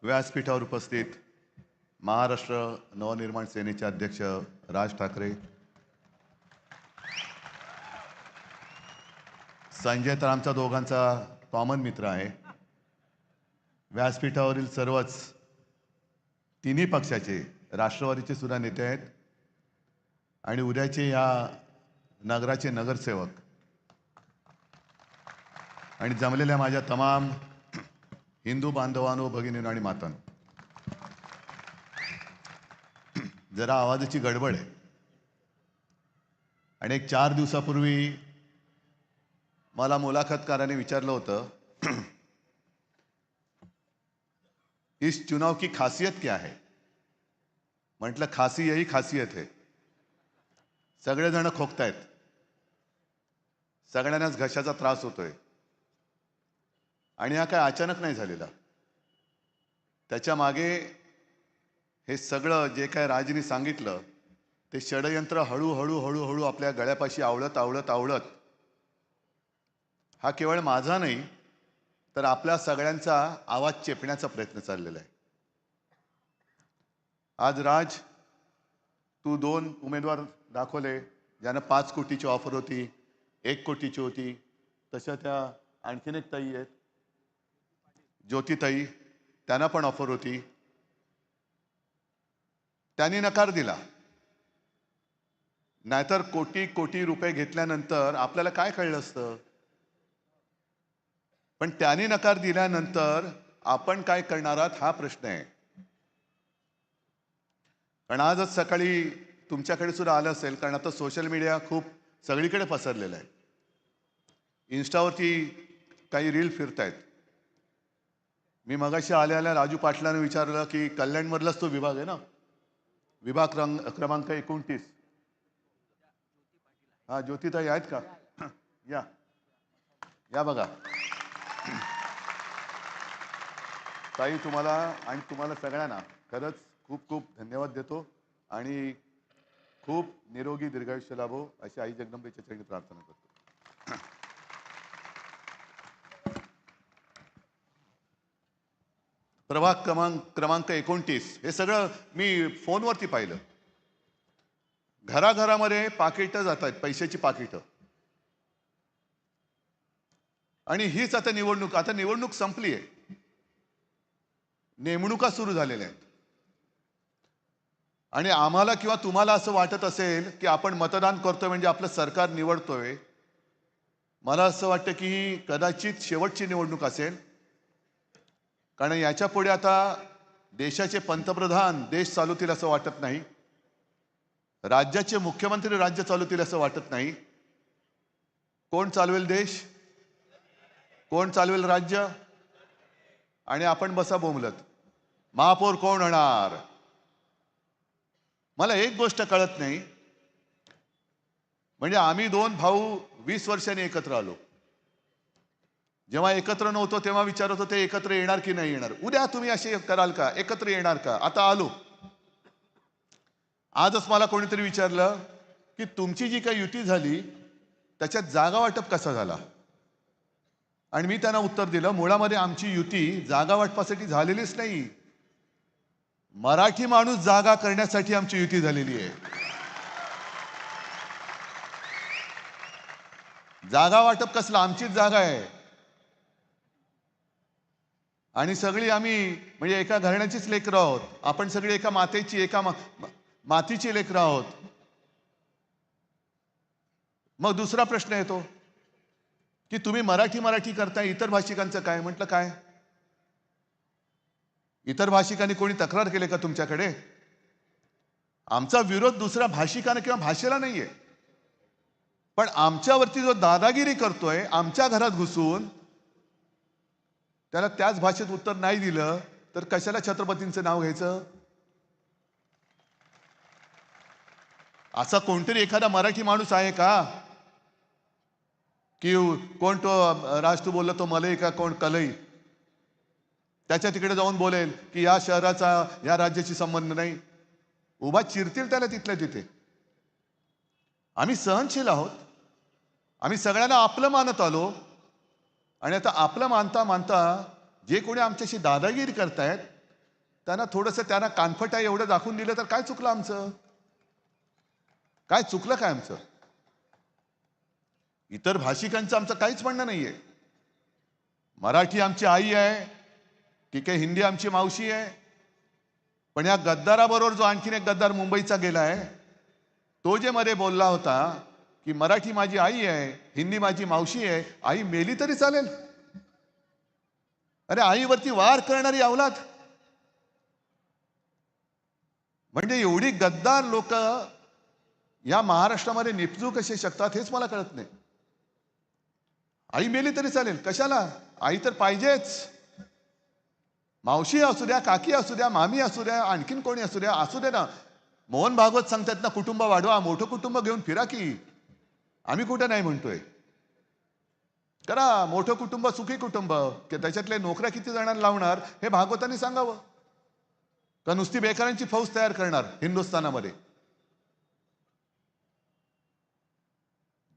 व्यासपीठावर उपस्थित महाराष्ट्र नवनिर्माण सेनेचे अध्यक्ष राज ठाकरे, संजय तर आमच्या दोघांचा कॉमन मित्र आहे, व्यासपीठावरील सर्वच तिन्ही पक्षाचे राष्ट्रवादीचे सुद्धा नेते आहेत आणि उद्याचे या नगराचे नगरसेवक आणि जमलेल्या माझ्या तमाम हिंदू बांधवांनो, भगिनींनो आणि मातांनो, जरा आवाजाची गडबड आहे आणि एक 4 दिवसापूर्वी मला मुलाखतकाराने विचारलं होतं, इस चुनाव की खासियत क्या है? म्हटलं खासी यही खासियत है, सगळेजण खोकतायत, सगळ्यांनाच घशाचा त्रास होतोय आणि हा काय अचानक नाही झालेला. त्याच्या मागे हे सगळं जे काय राजनी सांगितलं ते षडयंत्र हळूहळू हळूहळू आपल्या गळ्यापाशी आवळत आवळत आवळत हा केवळ माझा नाही तर आपल्या सगळ्यांचा आवाज चेपण्याचा प्रयत्न चाललेला आहे. आज राज, तू 2 उमेदवार दाखवले ज्यांना 5 कोटीची ऑफर होती, 1 कोटीची होती. तशा त्या आणखीन एक ताई आहेत, ज्योतिताई, त्यांना पण ऑफर होती. त्यांनी नकार दिला. नाहीतर कोटी कोटी रुपये घेतल्यानंतर आपल्याला काय कळलं असतं. पण त्यांनी नकार दिल्यानंतर आपण काय करणार आहात हा प्रश्न आहे. पण आजच सकाळी तुमच्याकडे सुद्धा आलं असेल, कारण आता सोशल मीडिया खूप सगळीकडे पसरलेला आहे. इन्स्टावरती काही रील फिरतायत. मी मगाशी आल्या राजू पाटलांना विचारलं की कल्याणमधलाच तो विभाग आहे ना, विभाग क्रमांक 29. हा, ज्योतिताई आहेत का? या या बघा ताई, तुम्हाला आणि तुम्हाला सगळ्यांना खरंच खूप खूप धन्यवाद देतो आणि खूप निरोगी दीर्घायुष्य लाभो अशी आई जगदंबेच्या चरणी प्रार्थना करतो. प्रभाग क्रमांक 29 हे सगळं मी फोनवरती पाहिलं. घराघरामध्ये पाकिटं जात आहेत, पैशाची पाकिटं. आणि हीच आता निवडणूक संपली आहे, नेमणुका सुरू झालेल्या आहेत. आणि आम्हाला किंवा तुम्हाला असं वाटत असेल की आपण मतदान करतोय म्हणजे आपलं सरकार निवडतोय, मला असं वाटतं की ही कदाचित शेवटची निवडणूक असेल. कारण याच्या पुढे आता देशाचे पंतप्रधान देश चालवतील असं वाटत नाही, राज्याचे मुख्यमंत्री राज्य चालवतील असं वाटत नाही. कोण चालवेल देश, कोण चालवेल राज्य? आणि आपण बसा बोंबलत, महापौर कोण होणार? मला एक गोष्ट कळत नाही, म्हणजे आम्ही 2 भाऊ 20 वर्षांनी एकत्र आलो. जेव्हा एकत्र नव्हतो तेव्हा विचारत होते एकत्र येणार की नाही येणार, उद्या तुम्ही असे कराल का, एकत्र येणार का? आता आलो. आजच मला कोणीतरी विचारलं की तुमची जी काही युती झाली त्याच्यात जागा वाटप कसा झाला. आणि मी त्यांना उत्तर दिलं, मुळामध्ये आमची युती जागा वाटपासाठी झालेलीच नाही, मराठी माणूस जागा करण्यासाठी आमची युती झालेली आहे. जागा वाटप कसलं, आमचीच जागा आहे. आणि सगळी आम्ही म्हणजे एका घराण्याचीच लेकरं आहोत. आपण सगळी एका मातेची, एका मातीची लेकरं आहोत. मग दुसरा प्रश्न येतो की तुम्ही मराठी करताय, इतर भाषिकांचं काय? म्हटलं काय, इतर भाषिकांनी कोणी तक्रार केली का तुमच्याकडे? आमचा विरोध दुसऱ्या भाषिकाने किंवा भाषेला नाहीये, पण आमच्यावरती जो दादागिरी करतोय, आमच्या घरात घुसून त्याला त्याच भाषेत उत्तर नाही दिलं तर कशाला छत्रपतींचं नाव घ्यायचं? असा कोणतरी एखादा मराठी माणूस आहे का की कोण तो राज तू बोलला तो मलई का कोण कलई, त्याच्या तिकडे जाऊन बोलेल की या शहराचा या राज्याशी संबंध नाही? उभा चिरतील त्याला तिथल्या तिथे. आम्ही सहनशील आहोत, आम्ही सगळ्यांना आपलं मानत आलो. आणि आता आपलं मानता मानता जे कोणी आमच्याशी दादागिरी करतायत त्यांना कानफट आहे एवढं दाखवून दिलं तर काय चुकलं आमचं? काय चुकलं काय आमचं? इतर भाषिकांचं आमचं काहीच म्हणणं नाहीये. मराठी आमची आई आहे, ठीक आहे, हिंदी आमची मावशी आहे. पण या गद्दाराबरोबर जो आणखीन एक गद्दार मुंबईचा गेलाय, तो जे मध्ये बोलला होता की मराठी माझी आई आहे, हिंदी माझी मावशी आहे, आई मेली तरी चालेल. अरे आईवरती वार करणारी अवलाद, म्हणजे एवढी गद्दार लोक या महाराष्ट्रामध्ये निपजू कसे शकतात हेच मला कळत नाही. आई मेली तरी चालेल, कशाला? आई तर पाहिजेच. मावशी असू द्या, काकी असू द्या, मामी असू द्या, आणखीन कोणी असू दे ना. मोहन भागवत सांगतात ना, कुटुंब वाढवा, मोठं कुटुंब घेऊन फिरा की. आम्ही कुठं नाही म्हणतोय. करा मोठं कुटुंब, सुखी कुटुंब. त्याच्यातले नोकऱ्या किती जणांना लावणार हे भागवतांनी सांगावं. का नुसती बेकारांची फौज तयार करणार हिंदुस्थानामध्ये?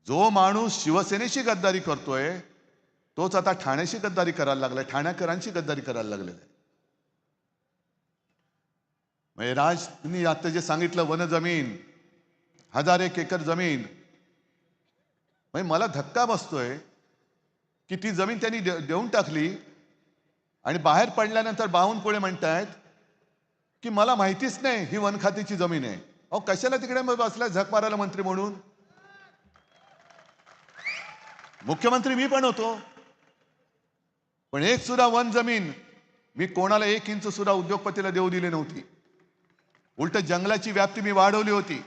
जो माणूस शिवसेनेशी गद्दारी करतोय तोच आता ठाण्याशी गद्दारी करायला लागलाय, ठाण्याकरांची गद्दारी करायला लागलेला आहे. म्हणजे राजनी आता जे सांगितलं, वन जमीन, 1000 एकर जमीन, म्हणजे मला धक्का बसतोय की ती जमीन त्यांनी देऊन टाकली आणि बाहेर पडल्यानंतर बावनकुळे म्हणतायत की मला माहितीच नाही ही वन खात्याची जमीन आहे. अहो कशाला तिकडे बसलाय झक मारायला मंत्री म्हणून? मुख्यमंत्री मी पण होतो, पण एक सुद्धा वन जमीन मी कोणाला 1 इंच सुद्धा उद्योगपतीला देऊ दिली नव्हती. उलट जंगलाची व्याप्ती मी वाढवली होती.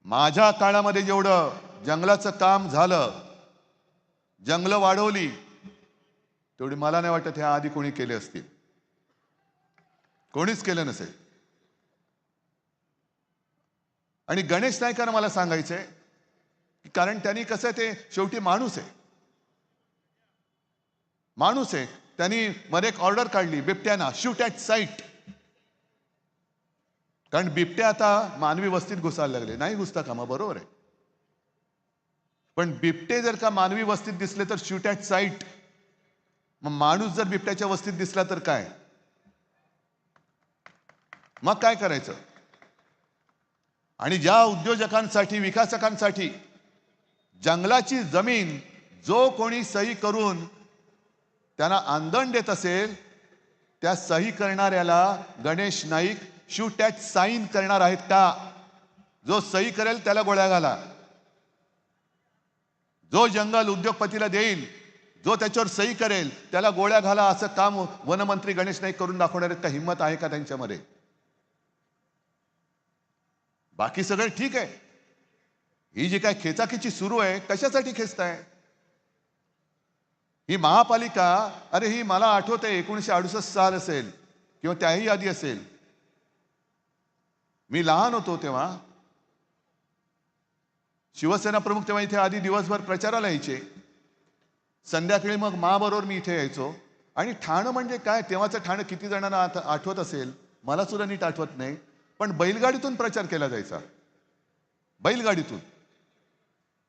माझ्या काळामध्ये जेवढं जंगलाचं काम झालं, जंगलं वाढवली, तेवढी मला नाही वाटत ह्या आधी कोणी केले असतील. कोणीच केलं नसेल. आणि गणेश नाईकांना मला सांगायचंय, कारण त्यांनी कसं आहे, ते शेवटी माणूस आहे. त्यांनी मध्ये एक ऑर्डर काढली बिबट्याना, शूट ॲट साईट. कारण बिबट्या आता मानवी वस्तीत घुसायला लागले. नाही घुसता कामा, बरोबर आहे, पण बिबटे जर का मानवी वस्तीत दिसले तर शूट ॲट साईट. मग माणूस जर बिबट्याच्या वस्तीत दिसला तर काय? मग काय करायचं? आणि ज्या उद्योजकांसाठी, विकासकांसाठी जंगलाची जमीन जो कोणी सही करून त्यांना आंदण देत असेल, त्या सही करणाऱ्याला Ganesh Naik shoot at sight करणार आहेत का? जो सही करेल त्याला गोळ्या घाला. जो जंगल उद्योगपतीला देईल, जो त्याच्यावर सही करेल त्याला गोळ्या घाला. असं काम वनमंत्री गणेश नाईक करून दाखवणार आहेत का? हिंमत आहे का त्यांच्यामध्ये? बाकी सगळं ठीक आहे. ही जी काय खेचाखेची सुरू आहे, कशासाठी खेचताय? ही महापालिका, अरे ही मला आठवत आहे 1968 साल असेल किंवा त्याही आधी असेल. मी लहान होतो तेव्हा. शिवसेना प्रमुख तेव्हा इथे आधी दिवसभर प्रचाराला यायचे, संध्याकाळी मग बरोबर मी इथे यायचो. आणि ठाणं म्हणजे काय, तेव्हाचं ठाणं किती जणांना आठवत असेल, मला सुद्धा नीट आठवत नाही, पण बैलगाडीतून प्रचार केला जायचा, बैलगाडीतून.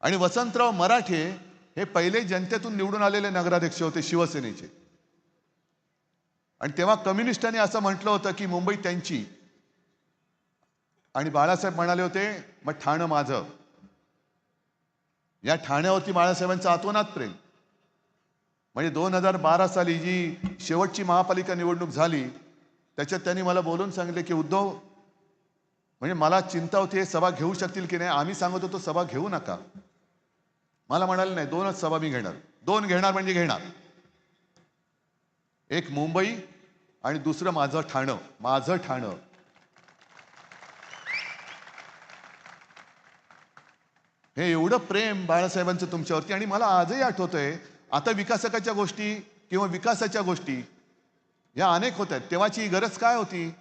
आणि वसंतराव मराठे हे पहिले जनतेतून निवडून आलेले नगराध्यक्ष होते शिवसेनेचे. आणि तेव्हा कम्युनिस्टांनी असं म्हटलं होतं की मुंबई त्यांची, आणि बाळासाहेब म्हणाले होते मग ठाणं माझं. या ठाण्यावरती बाळासाहेबांचं आतोनात प्रेम. म्हणजे 2012 साली जी शेवटची महापालिका निवडणूक झाली, त्याच्यात त्यांनी मला बोलून सांगितले की उद्धव, म्हणजे मला चिंता होती सभा घेऊ शकतील की नाही. आम्ही सांगत होतो सभा घेऊ नका. मला म्हणाले नाही, 2च सभा मी घेणार. 2 घेणार म्हणजे घेणार. एक मुंबई आणि दुसरं माझं ठाणं. माझं ठाणं. हे एवढं प्रेम बाळासाहेबांचं तुमच्यावरती. आणि मला आजही आठवतंय, आता विकासकाच्या गोष्टी किंवा विकासाच्या गोष्टी या अनेक होत आहेत. तेव्हाची गरज काय होती?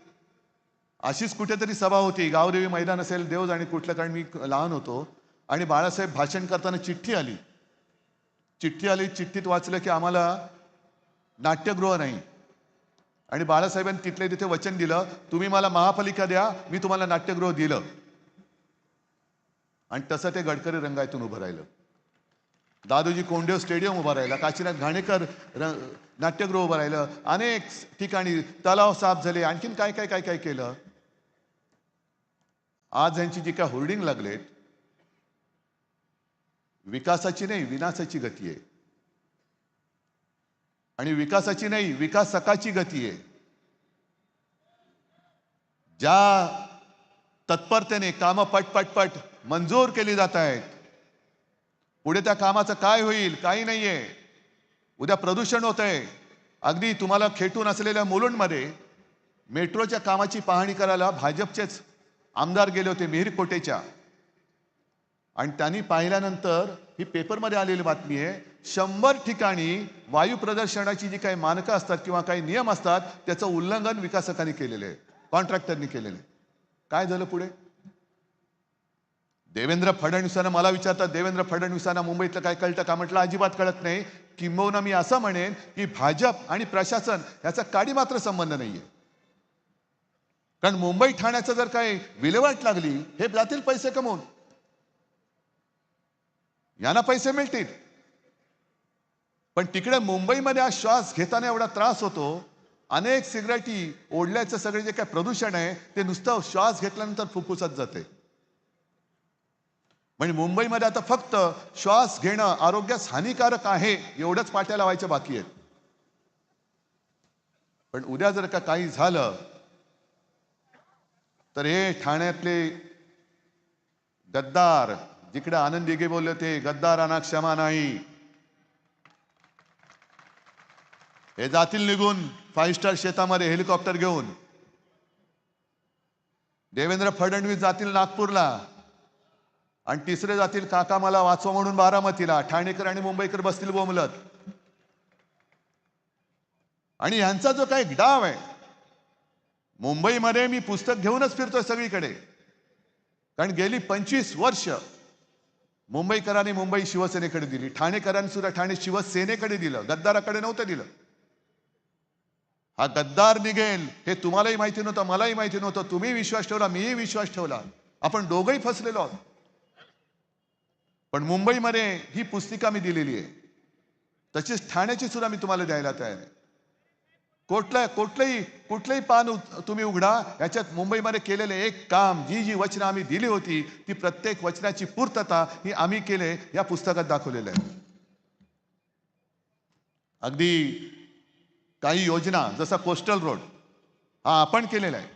अशीच कुठेतरी सभा होती, गावदेवी मैदान असेल, देवज आणि कुठलं, कारण मी लहान होतो. आणि बाळासाहेब भाषण करताना चिठ्ठी आली. चिठ्ठीत वाचलं की आम्हाला नाट्यगृह नाही. आणि बाळासाहेबांनी तिथले तिथे वचन दिलं, तुम्ही मला महापालिका द्या, मी तुम्हाला नाट्यगृह दिलं. आणि तसं ते गडकरी रंगायतून उभं राहिलं. दादोजी कोंडदेव स्टेडियम उभं राहिलं, काशीनाथ घाणेकर नाट्यगृह उभं राहिलं, अनेक ठिकाणी तलाव साफ झाले, आणखीन काय काय काय काय केलं. आज यांची जी काय होर्डिंग लागलेत, विकासाची नाही विनाशाची गती आहे. आणि विकासाची नाही विकासकाची गती आहे. ज्या तत्परतेने कामं पट मंजूर केली जात आहेत, पुढे त्या कामाचं काय होईल काही नाहीये. उद्या प्रदूषण होतंय. अगदी तुम्हाला खेटून असलेल्या मुलुंडमध्ये मेट्रोच्या कामाची पाहणी करायला भाजपचेच आमदार गेले होते मिहिरकोटेच्या, आणि त्यांनी पाहिल्यानंतर ही पेपरमध्ये आलेली बातमी आहे, 100 ठिकाणी वायू प्रदूषणाची जी काही मानकं असतात किंवा काही नियम असतात त्याचं उल्लंघन विकासकांनी केलेलं आहे, कॉन्ट्रॅक्टरनी केलेलं आहे. काय झालं पुढे? देवेंद्र फडणवीसांना मला विचारतात, देवेंद्र फडणवीसांना मुंबईतलं काय कळतं का? म्हटलं अजिबात कळत नाही. किंबहुना मी असं म्हणेन की भाजप आणि प्रशासन याचा काडी मात्र संबंध नाहीये. कारण मुंबई ठाण्याचं जर काही विल्हेवाट लागली, हे जातील पैसे कमवून, यांना पैसे मिळतील. पण तिकडे मुंबईमध्ये आज श्वास घेताना एवढा त्रास होतो, अनेक सिगरेटी ओढल्याचं सगळे जे काही प्रदूषण आहे ते नुसतं श्वास घेतल्यानंतर फुफ्फुसात जाते. म्हणजे मुंबईमध्ये आता फक्त श्वास घेणं आरोग्यास हानिकारक आहे एवढंच पाट्या लावायच्या बाकी आहेत. पण उद्या जर का काही झालं तर हे ठाण्यातले गद्दार, जिकडे आनंद दिघे बोलले ते गद्दारांना क्षमा नाही, हे जातील निघून 5 स्टार शेतामध्ये हेलिकॉप्टर घेऊन. देवेंद्र फडणवीस जातील नागपूरला, आणि तिसरे जातील काका मला वाचवा म्हणून बारामतीला. ठाणेकर आणि मुंबईकर बसतील बोंबलत. आणि यांचा जो काही डाव आहे, मुंबईमध्ये मी पुस्तक घेऊनच फिरतोय सगळीकडे, कारण गेली 25 वर्ष मुंबईकरांनी मुंबई शिवसेनेकडे दिली, ठाणेकरांनी सुद्धा ठाणे शिवसेनेकडे दिलं, गद्दाराकडे नव्हतं दिलं. हा गद्दार निघेल हे तुम्हालाही माहिती नव्हतं, मलाही माहिती नव्हतं. तुम्ही विश्वास ठेवला, मीही विश्वास ठेवला, आपण दोघंही फसलेलो आहोत. पण मुंबईमध्ये ही पुस्तिका मी दिलेली आहे, तशीच ठाण्याची सुद्धा मी तुम्हाला द्यायला तयार आहे. कुठलंही पान तुम्ही उघडा, याच्यात मुंबईमध्ये केलेले एक काम, जी वचनं आम्ही दिली होती ती प्रत्येक वचनाची पूर्तता ही आम्ही केले, या पुस्तकात दाखवलेलं आहे. अगदी काही योजना जसा कोस्टल रोड हा आपण केलेला आहे,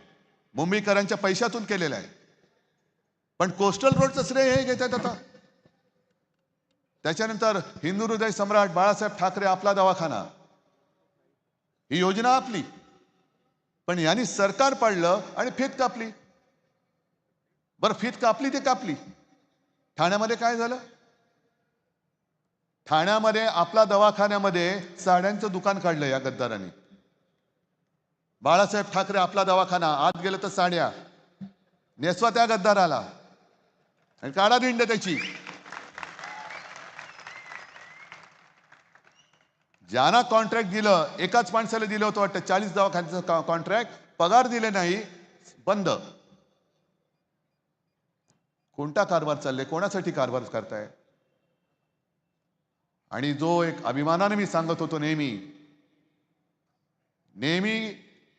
मुंबईकरांच्या पैशातून केलेला आहे. पण कोस्टल रोडचं श्रेय हे घेतात आता. त्याच्यानंतर हिंदू हृदय सम्राट बाळासाहेब ठाकरे आपला दवाखाना, ही योजना आपली, पण यांनी सरकार पाडलं आणि फीत कापली. बरं, फीत कापली ते कापली. ठाण्यामध्ये काय झालं? ठाण्यामध्ये आपला दवाखान्यामध्ये साड्यांचं दुकान काढलं या गद्दारांनी. बाळासाहेब ठाकरे आपला दवाखाना, आत गेलं तर साड्या नेसवा त्या गद्दाराला आणि काढा दिंड त्याची. ज्यांना कॉन्ट्रॅक्ट दिलं, एकाच माणसाला दिलं होतं वाटतं 40 दवाखान्याचं कॉन्ट्रॅक्ट, पगार दिले नाही, बंद. कोणता कारभार चालले, कोणासाठी कारभार करताय? आणि जो एक अभिमानाने मी सांगत होतो, नेहमी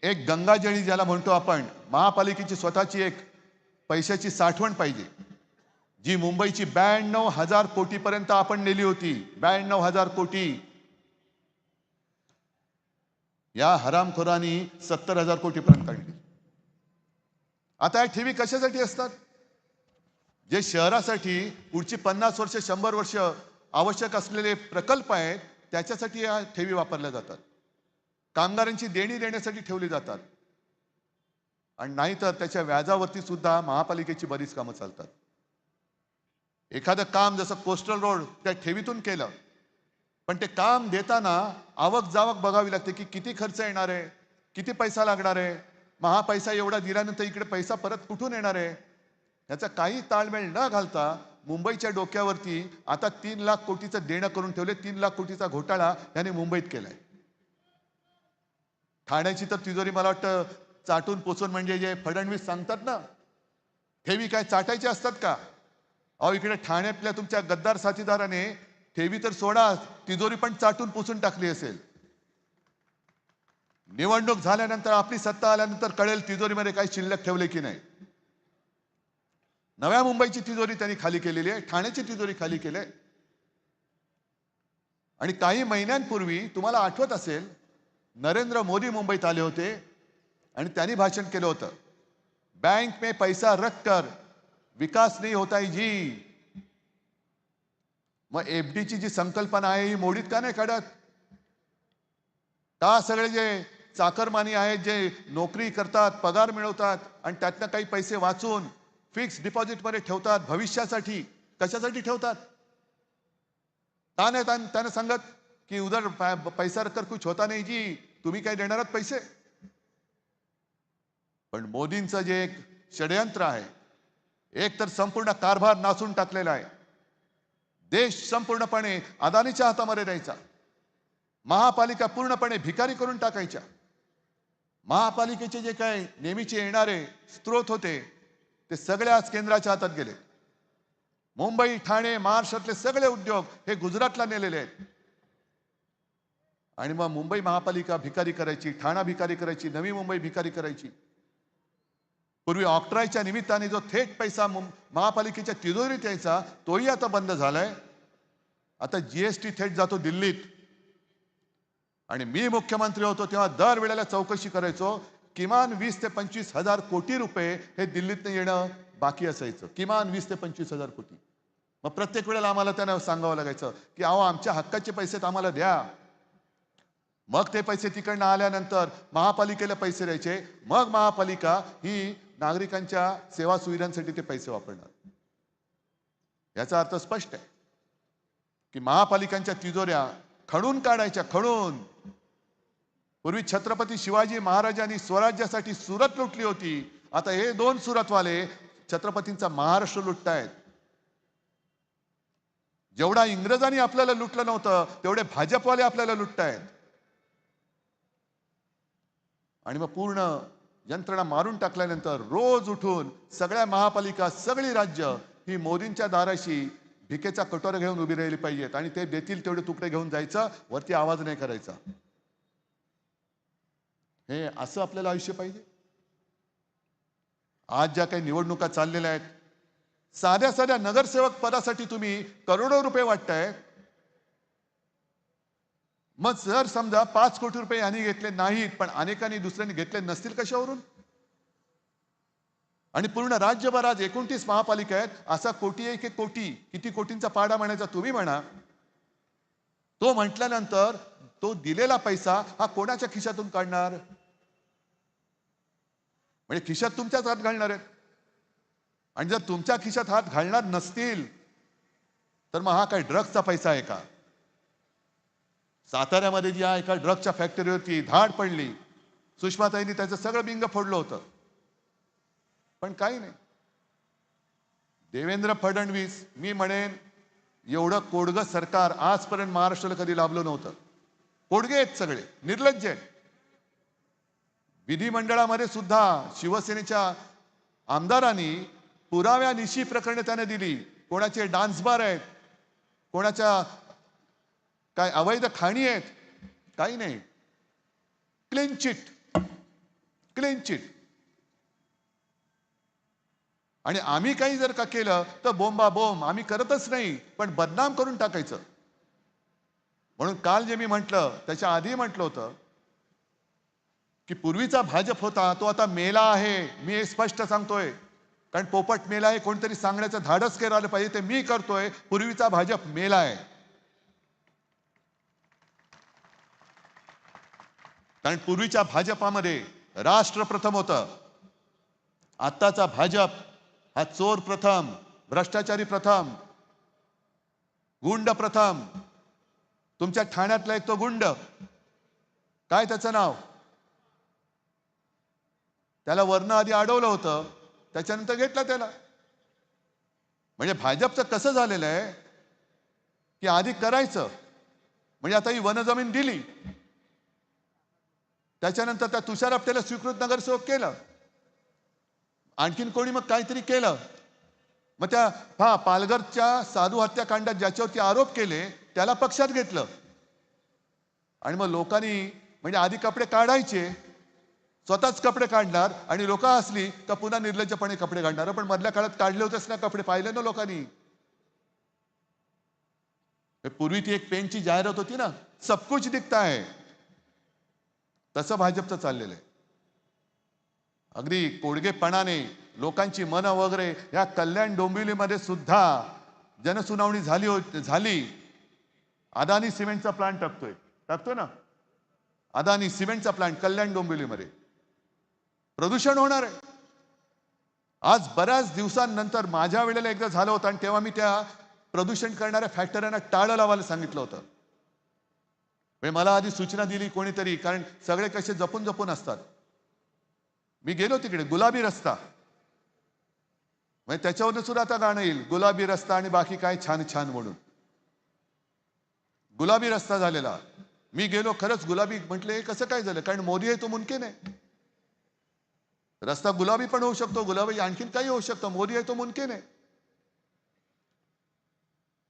एक गंगाजळी ज्याला म्हणतो आपण, महापालिकेची स्वतःची एक पैशाची साठवण पाहिजे, जी मुंबईची 92,000 कोटीपर्यंत आपण नेली होती. 92,000 कोटी. या हरामखोरांनी 70,000 कोटीपर्यंत आणली. आता या ठेवी कशासाठी असतात? जे शहरासाठी पुढची 50 वर्ष 100 वर्ष आवश्यक असलेले प्रकल्प आहेत, त्याच्यासाठी या ठेवी वापरल्या जातात. कामगारांची देणी देण्यासाठी ठेवली जातात, आणि नाहीतर त्याच्या व्याजावरती सुद्धा महापालिकेची बरीच कामं चालतात. एखादं काम जसं कोस्टल रोड त्या ठेवीतून केलं, पण ते काम देताना आवक जावक बघावी लागते की किती खर्च येणार आहे, किती पैसा लागणार आहे, मग हा पैसा एवढा दिल्यानंतर इकडे पैसा परत कुठून येणार आहे, याचा काही ताळमेळ न घालता मुंबईच्या डोक्यावरती आता 3 लाख कोटीचं देणं करून ठेवले. 3 लाख कोटीचा घोटाळा याने मुंबईत केलाय. ठाण्याची तर तिजोरी मला वाटतं चाटून पोचून, म्हणजे जे फडणवीस सांगतात ना, ठेवी काय चाटायचे असतात का? अहो, इकडे ठाण्यातल्या तुमच्या गद्दार साथीदाराने ठेवी तर सोडा, तिजोरी पण चाटून पुसून टाकली असेल. निवडणूक झाल्यानंतर, आपली सत्ता आल्यानंतर कळेल तिजोरीमध्ये काही शिल्लक ठेवले की नाही. नव्या मुंबईची तिजोरी त्यांनी खाली केलेली आहे, ठाण्याची तिजोरी खाली केली आहे. आणि काही महिन्यांपूर्वी तुम्हाला आठवत असेल, नरेंद्र मोदी मुंबईत आले होते आणि त्यांनी भाषण केलं होतं, बैंक में पैसा रख कर विकास नहीं होता है जी. मग एफडीची जी संकल्पना आहे ही मोडीत का नाही काढत? का सगळे जे चाकरमानी आहेत, जे नोकरी करतात, पगार मिळवतात आणि त्यातनं काही पैसे वाचून फिक्स डिपॉझिटमध्ये ठेवतात भविष्यासाठी, कशासाठी ठेवतात? का नाही त्याने सांगत की उधर पैसा रखकर कुछ होता नहीं जी, तुम्ही काय देणार आहात पैसे? पण मोदींचं जे एक षडयंत्र आहे, एक तर संपूर्ण कारभार नासून टाकलेला आहे. देश संपूर्णपणे अदानीच्या हातामध्ये द्यायचा, महापालिका पूर्णपणे भिकारी करून टाकायच्या. महापालिकेचे जे काय नेहमीचे येणारे स्रोत होते ते सगळे आज केंद्राच्या हातात गेले. मुंबई, ठाणे, महाराष्ट्रातले सगळे उद्योग हे गुजरातला नेलेले आहेत. आणि मग मुंबई महापालिका भिकारी करायची, ठाणा भिकारी करायची, नवी मुंबई भिकारी करायची. पूर्वी ऑक्ट्रायच्या निमित्ताने जो थेट पैसा महापालिकेच्या तिजोरीत यायचा, तोही आता बंद झालाय. आता जीएसटी थेट जातो दिल्लीत. आणि मी मुख्यमंत्री होतो तेव्हा दर वेळेला चौकशी करायचो, किमान 20 ते 25 हजार कोटी रुपये हे दिल्लीतनं येणं बाकी असायचं, किमान 20 ते 25 हजार कोटी. मग प्रत्येक वेळेला आम्हाला त्यांना सांगावं लागायचं की अहो, आमच्या हक्काचे पैसे आम्हाला द्या. मग ते पैसे तिकडनं आल्यानंतर महापालिकेला पैसे द्यायचे, मग महापालिका ही नागरिकांच्या सेवा सुविधांसाठी ते पैसे वापरणार. याचा अर्थ स्पष्ट आहे की महापालिकांच्या तिजोऱ्या खणून काढायच्या, खणून. पूर्वी छत्रपती शिवाजी महाराजांनी स्वराज्यासाठी सुरत लुटली होती, आता हे दोन सुरतवाले छत्रपतींचा महाराष्ट्र लुटतायत. जेवढा इंग्रजांनी आपल्याला लुटलं नव्हतं, तेवढे भाजपवाले आपल्याला लुटतायत. आणि मग पूर्ण यंत्रणा मारून टाकल्यानंतर रोज उठून सगळ्या महापालिका, सगळी राज्य ही मोदींच्या दाराशी भिकेचा कटोरा घेऊन उभी राहिली पाहिजेत. आणि ते देतील तेवढे तुकडे घेऊन जायचं, वरती आवाज नाही करायचा. हे असं आपल्याला आयुष्य पाहिजे? आज ज्या काही निवडणुका चाललेल्या आहेत, साध्या साध्या नगरसेवक पदासाठी तुम्ही करोडो रुपये वाटताय. मग जर समजा 5 कोटी रुपये यांनी घेतले नाहीत, पण अनेकांनी दुसऱ्यांनी घेतले नसतील, कशावरून? आणि पूर्ण राज्यभरात 29 महापालिका आहेत, असा कोटी एक एक कोटी, किती कोटींचा पाडा म्हणायचा तुम्ही म्हणा. तो म्हटल्यानंतर तो दिलेला पैसा हा कोणाच्या खिशातून काढणार? म्हणजे खिशात तुमच्याच हात घालणार आहेत. आणि जर तुमच्या खिशात हात घालणार नसतील तर मग हा काय ड्रग्सचा पैसा आहे का? साताऱ्यामध्ये जी एका ड्रग्सच्या फॅक्टरीवरती धाड पडली, सुषमाताईंनी त्याचं सगळं बिंग फोडलं होतं, पण काही नाही. देवेंद्र फडणवीस, मी म्हणेन एवढं कोडगं सरकार आजपर्यंत महाराष्ट्राला कधी लाभलं नव्हतं. कोडगे आहेत सगळे, निर्लज्ज आहेत. विधिमंडळामध्ये सुद्धा शिवसेनेच्या आमदारांनी पुराव्यानिशी प्रकरणे त्याने दिली. कोणाचे डान्स बार आहेत, कोणाच्या काय अवैध खाणी आहेत, काही नाही. Clean chit, clean chit. आणि आम्ही काही जर का केलं तर बोंबा बोंब, आम्ही करतच नाही, पण बदनाम करून टाकायचं. म्हणून काल जे मी म्हटलं त्याच्या आधी म्हटलं होतं की पूर्वीचा भाजप होता तो आता मेला आहे. मी हे स्पष्ट सांगतोय, कारण पोपट मेला आहे कोणतरी सांगण्याचं धाडस करायला पाहिजे, ते मी करतोय. पूर्वीचा भाजप मेला आहे. कारण पूर्वीच्या भाजपामध्ये राष्ट्र प्रथम होतं. आत्ताचा भाजप हा चोर प्रथम, भ्रष्टाचारी प्रथम, गुंड प्रथम. तुमच्या ठाण्यातला एक तो गुंड, काय त्याचं नाव, त्याला वर्ण आधी अडवलं होतं, त्याच्यानंतर घेतलं त्याला. म्हणजे भाजपचं कसं झालेलं आहे की आधी करायचं, म्हणजे आता ही वनजमीन दिली, त्याच्यानंतर त्या तुषार आपटेला स्वीकृत नगरसेवक केलं, आणखीन कोणी मग काहीतरी केलं. मग त्या पालघरच्या साधू हत्याकांडात ज्याच्यावरती आरोप केले त्याला पक्षात घेतलं. आणि मग लोकांनी म्हणजे आधी कपडे काढायचे, स्वतःच कपडे काढणार आणि लोक असली तर पुन्हा निर्लज्जपणे कपडे काढणार. पण मधल्या काळात काढले होतेच ना कपडे, पाहिले ना लोकांनी. पूर्वी ती एक पेनची जाहिरात होती ना, सब कुछ दिखता है, तसं भाजपचं चाललेलं आहे. अगदी कोडगेपणाने लोकांची मनं वगैरे या कल्याण डोंबिवलीमध्ये सुद्धा जनसुनावणी झाली. अदानी सिमेंटचा प्लांट टाकतोय ना, अदानी सिमेंटचा प्लांट कल्याण डोंबिवलीमध्ये. प्रदूषण होणार आहे. आज बऱ्याच दिवसांनंतर माझ्या वेळेला एकदा झालं होतं आणि तेव्हा मी त्या प्रदूषण करणाऱ्या फॅक्टरीना टाळं लावायला सांगितलं होतं. मला आधी सूचना दिली कोणीतरी, कारण सगळे कसे जपून जपून असतात. मी गेलो तिकडे, गुलाबी रस्ता, म्हणजे त्याच्यावर सुद्धा आता गाणं येईल, गुलाबी रस्ता आणि बाकी काय छान छान म्हणून. गुलाबी रस्ता झालेला. मी गेलो, खरंच गुलाबी. म्हटले कसं काय झालं? कारण मोदी आहे तो मुमकिन आहे. रस्ता गुलाबी पण होऊ शकतो, गुलाबी आणखीन काही होऊ शकतं. मोदी आहे तो मुमकिन आहे.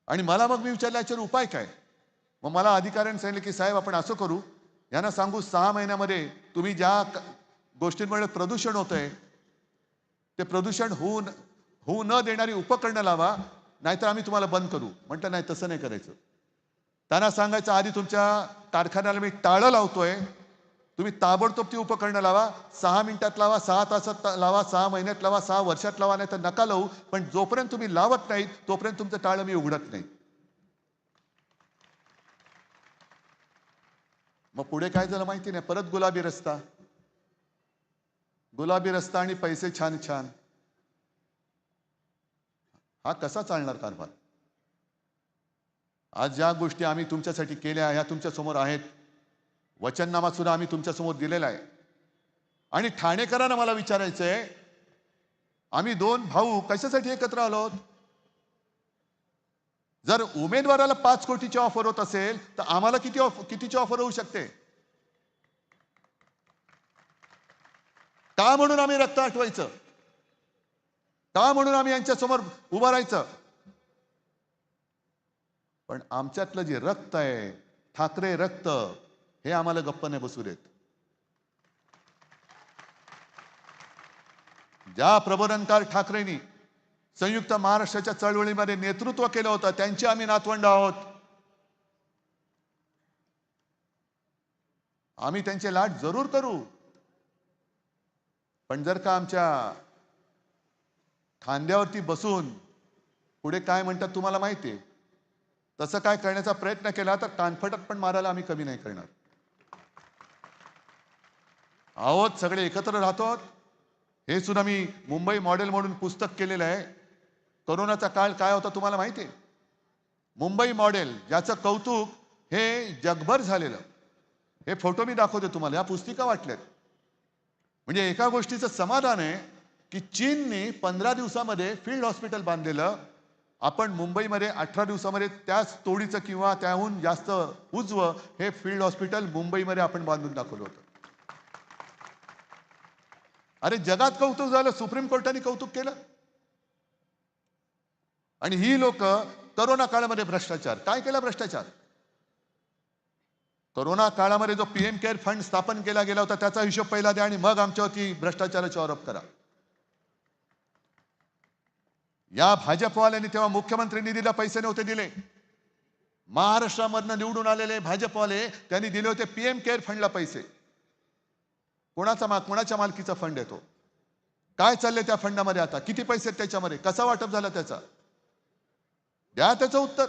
आणि मला मग मी विचारलं याच्यावर उपाय काय? मग मला अधिकाऱ्यांनी सांगितलं की साहेब आपण असं करू, यांना सांगू 6 महिन्यामध्ये तुम्ही ज्या गोष्टींमुळे प्रदूषण होतंय ते प्रदूषण होऊ न देणारी उपकरणं लावा, नाहीतर आम्ही तुम्हाला बंद करू. म्हटलं नाही, तसं नाही करायचं. त्यांना सांगायचं आधी तुमच्या कारखान्याला मी टाळं लावतोय, तुम्ही ताबडतोब ती उपकरणं लावा. 6 मिनिटात लावा, 6 तासात लावा, 6 महिन्यात लावा, 6 वर्षात लावा, नाही तर नका लावू. पण जोपर्यंत तुम्ही लावत नाही तोपर्यंत तुमचं टाळं मी उघडत नाही. मग पुढे काय झालं माहिती नाही, परत गुलाबी रस्ता, गुलाबी रस्ता आणि पैसे छान छान. हा कसा चालणार कारभार? आज ज्या गोष्टी आम्ही तुमच्यासाठी केल्या ह्या तुमच्या समोर आहेत. वचननामा सुद्धा आम्ही तुमच्या समोर दिलेला आहे. आणि ठाणेकरांना मला विचारायचंय, आम्ही 2 भाऊ कशासाठी एकत्र आलो? जर उमेदवाराला 5 कोटीची ऑफर होत असेल तर आम्हाला कितीची ऑफर होऊ शकते? का म्हणून आम्ही रक्त आटवायचं? का म्हणून आम्ही यांच्या समोर उभं राहायचं? पण आमच्यातलं जे रक्त आहे, ठाकरे रक्त, हे आम्हाला गप्प नाही बसू देत. ज्या प्रबोधनकार ठाकरेंनी संयुक्त महाराष्ट्राच्या चळवळीमध्ये नेतृत्व केलं होतं, त्यांचे आम्ही नातवंड आहोत. आम्ही त्यांचे लाड जरूर करू. पण जर का आमच्या खांद्यावरती बसून पुढे काय म्हणतात तुम्हाला माहिती आहे, तसं काय करण्याचा प्रयत्न केला तर कानफटात पण मारायला आम्ही कमी नाही करणार आहोत. सगळे एकत्र राहतो. हे सुद्धा मी मुंबई मॉडेल म्हणून पुस्तक केलेलं आहे. कोरोनाचा काळ काय होता तुम्हाला माहिती आहे? मुंबई मॉडेल, ज्याचं कौतुक हे जगभर झालेलं. हे फोटो मी दाखवते तुम्हाला, या पुस्तिका वाटल्यात. म्हणजे एका गोष्टीचं समाधान आहे की चीनने 15 दिवसामध्ये फील्ड हॉस्पिटल बांधलेलं. आपण मुंबईमध्ये 18 दिवसामध्ये त्याच तोडीचं किंवा त्याहून जास्त उजवं हे फील्ड हॉस्पिटल मुंबईमध्ये आपण बांधून दाखवलं होतं. अरे जगात कौतुक झालं, सुप्रीम कोर्टाने कौतुक केलं. आणि ही लोक कोरोना काळामध्ये भ्रष्टाचार काय केला? भ्रष्टाचार कोरोना काळामध्ये जो पीएम केअर फंड स्थापन केला गेला होता त्याचा हिशोब पहिला द्या आणि मग आमच्यावरती भ्रष्टाचाराचा आरोप करा. या भाजपवाल्यांनी तेव्हा मुख्यमंत्री निधीला पैसे नव्हते दिले. महाराष्ट्रामधनं निवडून आलेले भाजपवाले त्यांनी दिले होते पीएम केअर फंडला पैसे. कोणाच्या मालकीचा फंड आहे तो? काय चाललंय त्या फंडामध्ये? आता किती पैसे आहेत त्याच्यामध्ये? कसा वाटप झाला त्याचा? द्या त्याचं उत्तर.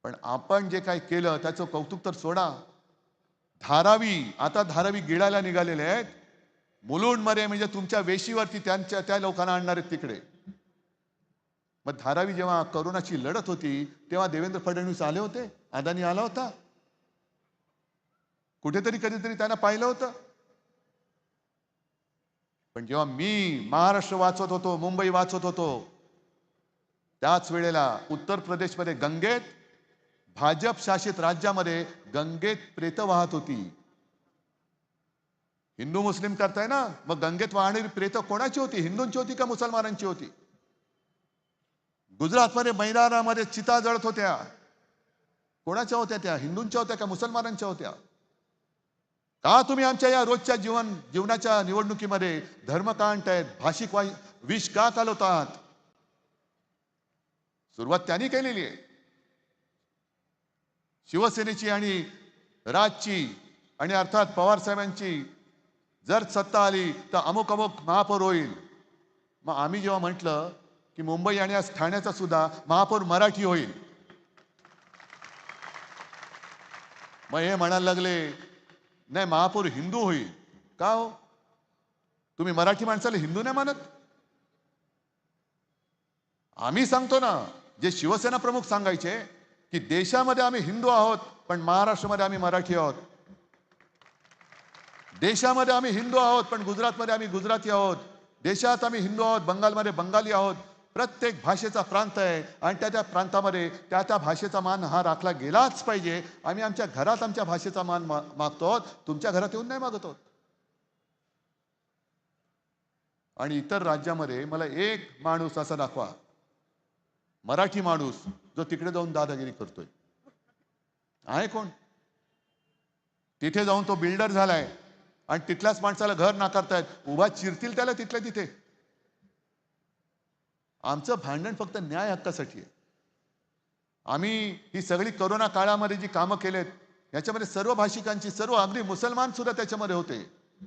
पण आपण जे काही केलं त्याचं कौतुक तर सोडा. आता धारावी गिळायला निघालेले आहेत. मुलुंडमध्ये म्हणजे तुमच्या वेशीवरती त्या लोकांना आणणार आहेत तिकडे. मग धारावी जेव्हा कोरोनाची लढत होती तेव्हा देवेंद्र फडणवीस आले होते, अदानी आला होता. कुठेतरी कधीतरी त्यांना पाहिलं होतं. पण जेव्हा मी महाराष्ट्र वाचवत होतो, मुंबई वाचवत होतो, त्याच वेळेला उत्तर प्रदेशमध्ये गंगेत, भाजप शासित राज्यामध्ये गंगेत प्रेत वाहत होती. हिंदू मुस्लिम करताय ना, मग गंगेत वाहणारी प्रेत कोणाची होती? हिंदूंची होती का मुसलमानांची होती? गुजरातमध्ये मैदानामध्ये चिता जळत होत्या. कोणाच्या होत्या त्या? हिंदूंच्या होत्या का मुसलमानांच्या होत्या? का तुम्ही आमच्या या रोजच्या जीवनाच्या निवडणुकीमध्ये धर्म का आणतायत? भाषिक विष का कालवतात? सुरुवात त्यांनी केलेली आहे. शिवसेनेची आणि राजची आणि अर्थात पवार साहेबांची जर सत्ता आली तर अमुक अमुक महापौर होईल. मग आम्ही जेव्हा म्हटलं की मुंबई आणि आज ठाण्याचा सुद्धा महापौर मराठी होईल, मग हे म्हणायला लागले नाही महापौर हिंदू होईल. का हो? तुम्ही मराठी माणसाला हिंदू नाही मानत? आम्ही सांगतो ना, जे शिवसेना प्रमुख सांगायचे की देशामध्ये आम्ही हिंदू आहोत पण महाराष्ट्रामध्ये आम्ही मराठी आहोत. देशामध्ये आम्ही हिंदू आहोत पण गुजरातमध्ये आम्ही गुजराती आहोत. देशात आम्ही हिंदू आहोत, बंगालमध्ये बंगाली आहोत. प्रत्येक भाषेचा प्रांत आहे आणि त्या त्या प्रांतामध्ये त्या त्या भाषेचा मान हा राखला गेलाच पाहिजे. आम्ही आमच्या घरात आमच्या भाषेचा मान मागतो आहोत, तुमच्या घरात येऊन नाही मागत आहोत. आणि इतर राज्यामध्ये मला एक माणूस असा दाखवा, मराठी माणूस जो तिकडे जाऊन दादागिरी करतोय. आहे कोण? तिथे जाऊन तो बिल्डर झालाय आणि तिथल्याच माणसाला घर नाकारतायत. उभा चिरतील त्याला तिथल्या तिथे. आमचं भांडण फक्त न्याय हक्कासाठी आहे. आम्ही ही सगळी कोरोना काळामध्ये जी कामं केलेत याच्यामध्ये सर्व भाषिकांची, सर्व अगदी मुसलमान सुद्धा त्याच्यामध्ये होते,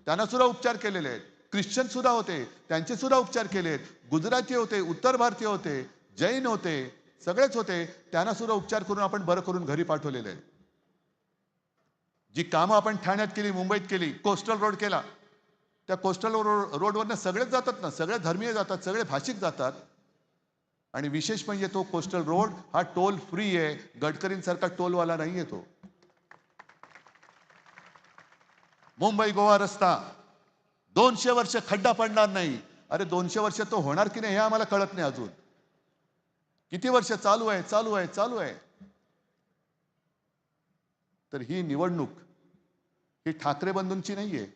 त्यांना सुद्धा उपचार केलेले आहेत. ख्रिश्चन सुद्धा होते, त्यांचे सुद्धा उपचार केलेत. गुजराती होते, उत्तर भारतीय होते, जैन होते, सगळेच होते, त्यांना सुद्धा उपचार करून आपण बरं करून घरी पाठवलेले आहेत. जी कामं आपण ठाण्यात केली, मुंबईत केली, कोस्टल रोड केला, त्या कोस्टल रोडवरनं सगळेच जातात ना, सगळे धर्मीय जातात, सगळे भाषिक जातात. आणि विशेष म्हणजे तो कोस्टल रोड हा टोल फ्री आहे. गडकरींसारखा टोलवाला नाहीये तो. मुंबई गोवा रस्ता 200 वर्ष खड्डा पडणार नाही. अरे 200 वर्ष तो होणार की नाही हे आम्हाला कळत नाही अजून. किती वर्ष चालू आहे चालू आहे चालू आहे. तर ही निवडणूक ही ठाकरे बंधूंची नाहीये.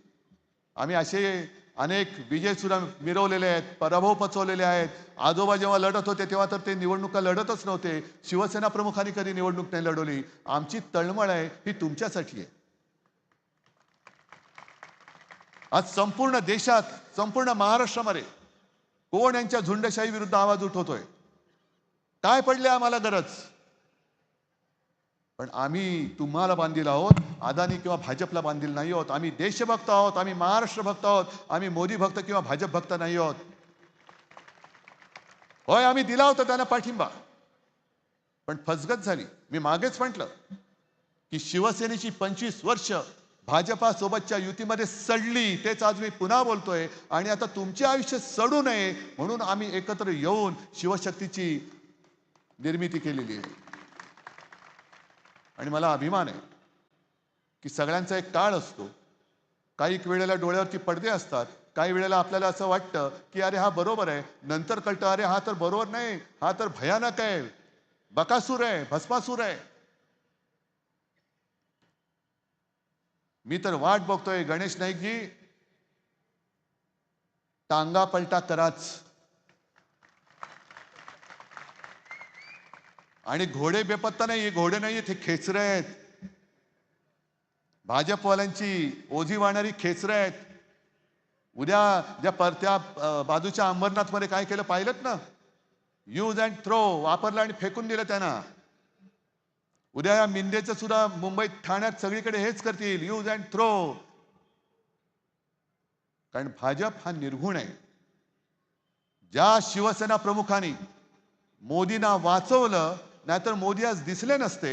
आम्ही असे अनेक विजय सुद्धा मिरवलेले आहेत, पराभव पचवलेले आहेत. आजोबा जेव्हा लढत होते तेव्हा तर ते निवडणुका लढतच नव्हते. शिवसेना प्रमुखांनी कधी निवडणूक नाही लढवली. आमची तळमळ आहे ही तुमच्यासाठी आहे. आज संपूर्ण देशात, संपूर्ण महाराष्ट्रामध्ये कोण यांच्या झुंडशाही विरुद्ध आवाज उठवतोय? काय पडले आम्हाला गरज? पण आम्ही तुम्हाला बांधील आहोत, अदानी किंवा भाजपला बांधील नाही आहोत. आम्ही देशभक्त आहोत, आम्ही महाराष्ट्र भक्त आहोत, आम्ही मोदी भक्त किंवा भाजप भक्त नाही आहोत. होय आम्ही दिला होता त्यांना पाठिंबा, पण फसगत झाली. मी मागेच म्हटलं की शिवसेनेची 25 वर्ष भाजपा सोबतच्या युतीमध्ये सडली. तेच आज मी पुन्हा बोलतोय. आणि आता तुमचे आयुष्य सडू नये म्हणून आम्ही एकत्र येऊन शिवशक्तीची निर्मिती केलेली आहे. आणि मला अभिमान आहे की सगळ्यांचा एक काळ असतो. काही वेळेला डोळ्यावरती पडदे असतात, काही वेळेला आपल्याला असं वाटतं की अरे हा बरोबर आहे, नंतर कळतं अरे हा तर बरोबर नाही, हा तर भयानक आहे, बकासूर आहे, भस्मासूर आहे. मी तर वाट बघतोय गणेश नाईकजी, टांगा पलटा कराच. आणि घोडे बेपत्ता नाही, हे घोडे नाहीये, हे खेचरे आहेत. भाजपवाल्यांची ओझी वाहणारी खेचरे आहेत. उद्या ज्या परत्या बाजूच्या अंबरनाथ मध्ये काय केलं पाहिलं ना? यूज अँड थ्रो वापरलं आणि फेकून दिलं त्यांना. उद्या या मिंदेचं सुद्धा मुंबईत, ठाण्यात सगळीकडे हेच करतील, यूज अँड थ्रो. कारण भाजप हा निर्गुण आहे. ज्या शिवसेना प्रमुखांनी मोदींना वाचवलं, नाहीतर मोदी आज दिसले नसते,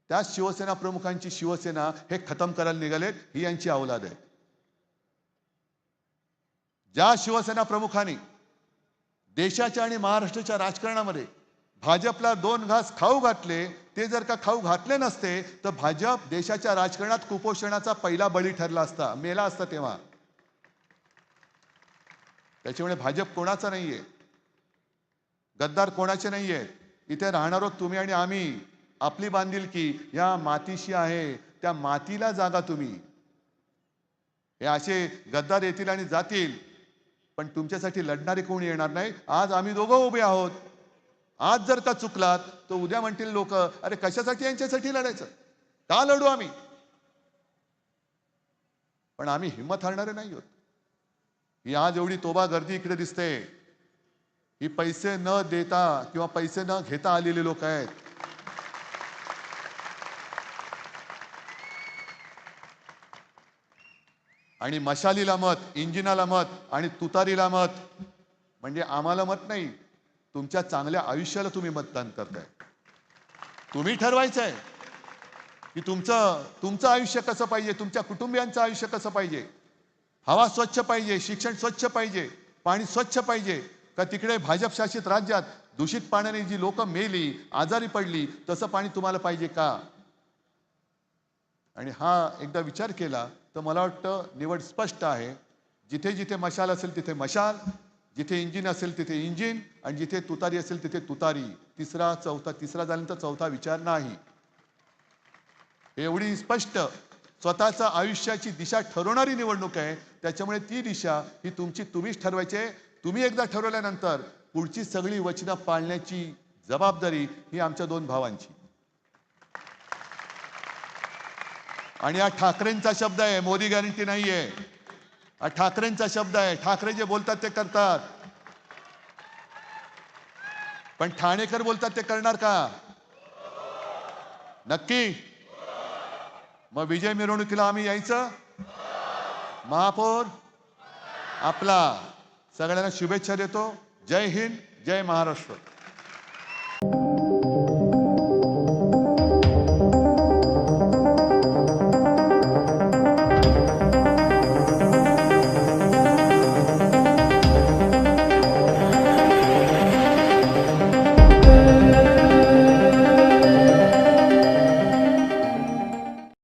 त्या शिवसेना प्रमुखांची शिवसेना हे खतम करायला निघालेत. ही यांची औलाद आहे. ज्या शिवसेना प्रमुखांनी देशाच्या आणि महाराष्ट्राच्या राजकारणामध्ये भाजपला 2 घास खाऊ घातले, ते जर का खाऊ घातले नसते तर भाजप देशाच्या राजकारणात कुपोषणाचा पहिला बळी ठरला असता, मेला असता तेव्हा. त्याच्यामुळे भाजप कोणाचा नाहीये, गद्दार कोणाचे नाहीये. इथे राहणारो तुम्ही आणि आम्ही. आपली बांधिलकी या मातीशी आहे, त्या मातीला जागा तुम्ही. हे असे गद्दार येतील आणि जातील, पण तुमच्यासाठी लढणारे कोणी येणार नाही. आज आम्ही दोघं उभे आहोत. आज जर का चुकलात तर उद्या म्हणतील लोक, अरे कशासाठी यांच्यासाठी लढायचं, का लढू आम्ही. पण आम्ही हिंमत हारणारे नाही आहोत. ही आज एवढी तोबा गर्दी इकडे दिसते, ही पैसे न देता किंवा पैसे न घेता आलेले लोक आहेत. आणि मशालीला मत, इंजिनाला मत आणि तुतारीला मत, म्हणजे आम्हाला मत नाही, तुमच्या चांगल्या आयुष्याला तुम्ही मतदान करताय. तुम्ही ठरवायचंय की तुमचं आयुष्य कसं पाहिजे, तुमच्या कुटुंबियांचं आयुष्य कसं पाहिजे. हवा स्वच्छ पाहिजे, शिक्षण स्वच्छ पाहिजे, पाणी स्वच्छ पाहिजे का तिकडे भाजप शासित राज्यात दूषित पाण्याने जी लोक मेली, आजारी पडली, तसं पाणी तुम्हाला पाहिजे का. आणि हा एकदा विचार केला तर मला वाटतं निवड स्पष्ट आहे. जिथे जिथे मशाल असेल तिथे मशाल, जिथे इंजिन असेल तिथे इंजिन, आणि जिथे तुतारी असेल तिथे तुतारी. तिसरा झाल्यानंतर चौथा विचार नाही. एवढी स्पष्ट स्वतःच्या आयुष्याची दिशा ठरवणारी निवडणूक आहे. त्याच्यामुळे ती दिशा ही तुम्हीच ठरवायची. तुम्ही एकदा ठरवल्यानंतर पुढची सगळी वचनं पाळण्याची जबाबदारी ही आमच्या दोन भावांची. आणि हा ठाकरेंचा शब्द आहे, मोदी गॅरंटी नाहीये. हा ठाकरेंचा शब्द आहे. ठाकरे जे बोलतात ते करतात. पण ठाणेकर बोलतात ते करणार का? नक्की. मग विजय मिरवणुकीला आम्ही यायचं. महापौर आपला. सगळ्यांना शुभेच्छा देतो. जय हिंद, जय महाराष्ट्र.